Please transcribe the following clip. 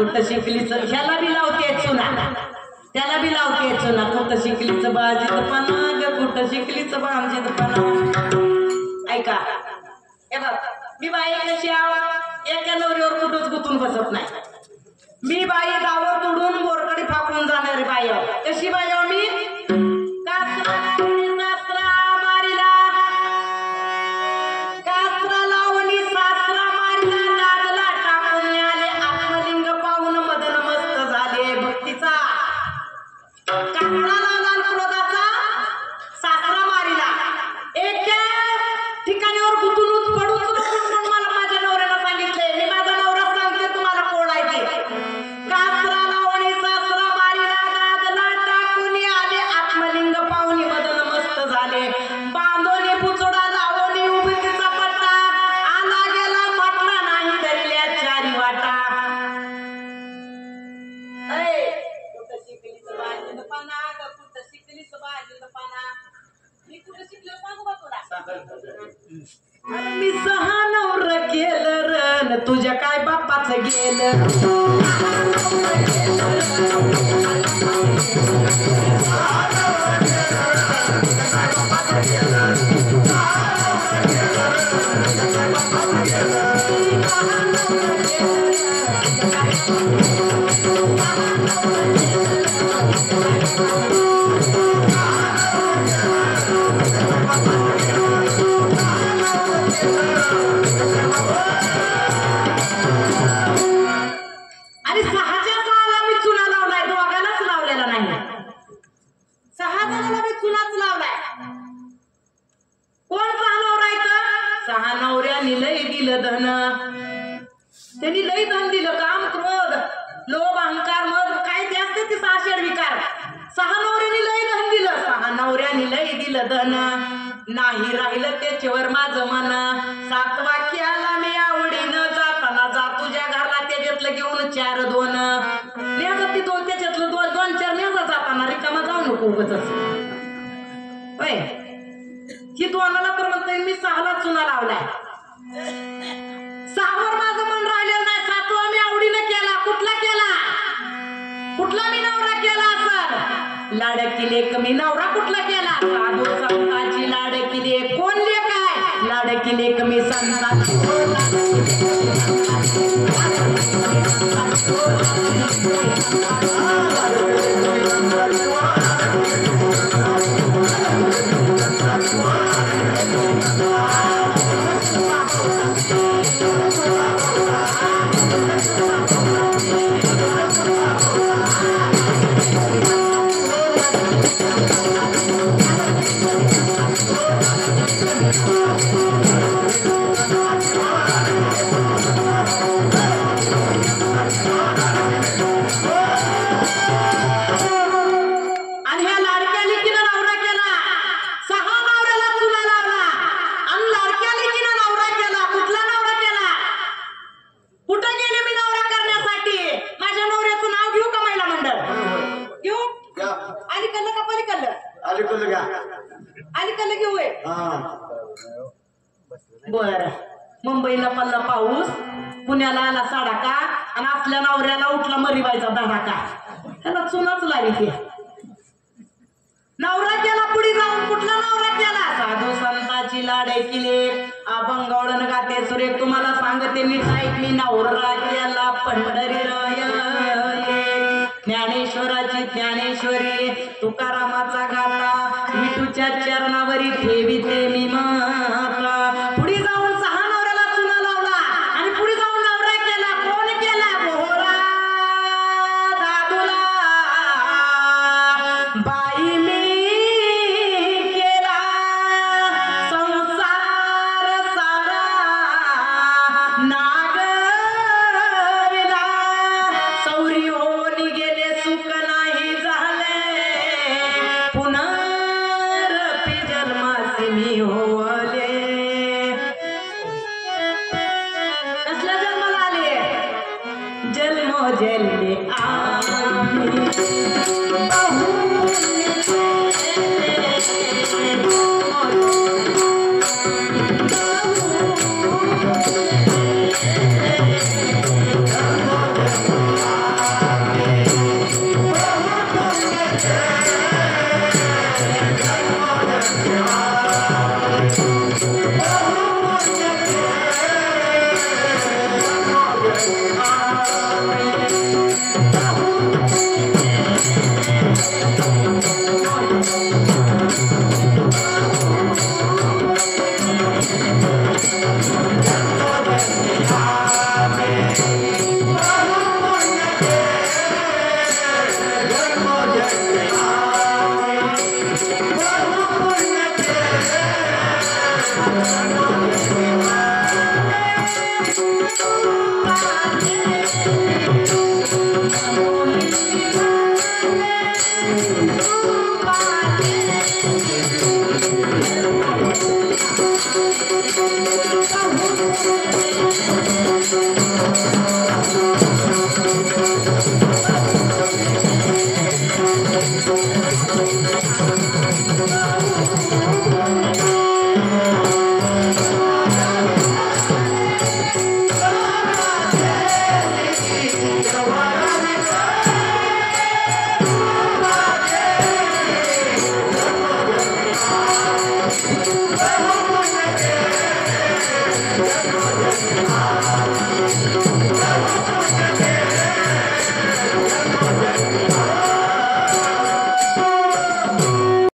कुठं शिकलीच ह्याला बी लावते चुना त्याला बी लावते चुना कुठं शिकलीच बाजीत पणा ग कुठं शिकलीच बाजीत पणा ऐका हे बघ मी बाई कशी आव एका नवरीवर कुठंच गुतून बसत नाही मी बाई गावात तोडून बोरकडे फाकून जाणारी बाई कशी बाई आव मी मी सहा नवरा केलं रन तुझ्या काय बाप्पाचं गेलं आणि सहाच्या सहाला मी चुना लावलाय दोघांनाच लावलेला नाही 6 जणांना मी चुनाच लावलाय कोण 6 नवरायचं 6 नवऱ्यानी लई दिलं धन त्यांनी लई धन दिलं काम क्रोध लोभ अहंकार मद काय ते असते ते 6 षड विकार 6 नवऱ्यानी लई धन दिलं 6 नवऱ्यानी लई दिलं धन नाही राहिलं त्याच्यावर माझं मन 7 वाक्याला मी आवडीनं जाताना जा तुझ्या घरला त्याच्यातलं घेऊन 4-2 नेजा ती 2 त्याच्यातलं 2-4 नेजा जाताना रिकामा जाऊ नको उगतच होय ही 2ला तर म्हणतोय मी 6ला चुना लावलाय 6वर माझं मन राहिलेलं नाही 7वा मी आवडीनं केला कुठला मी नवरा केला असं लाडकी लेक मी नवरा कुठला केला साधू संताची लाडकी लेक कोण लेक आहे लाडकी लेक मी संताची बर मुंबईला पडला पाऊस पुण्याला आला साडाका आणि आपल्या नवऱ्याला उठला मरीबाईचा धडाका त्याला चुनाच लागली नवरा केला पुढे जाऊन कुठला नवरा केला साधू संताची लाडकी लेक अभंगावळण गाते सुरेख तुम्हाला सांगते मी ऐकली नवरा केला पंढरी राय ज्ञानेश्वराची ज्ञानेश्वरी तुकारामाचा गाता विठूच्या चरणावरी ठेवीते मी माता पुढे जाऊन 6 नवऱ्याला चुना लावला आणि पुढे जाऊन नवरा केला कोण केला बोहरा दादूला बाई मी केला संसार सारा नागविला सौरी होनी गेले सुख नाही झाले पुनरपि जन्मासी मी होले कसल्या जन्माला आले जन्मो जन्मे आम्ही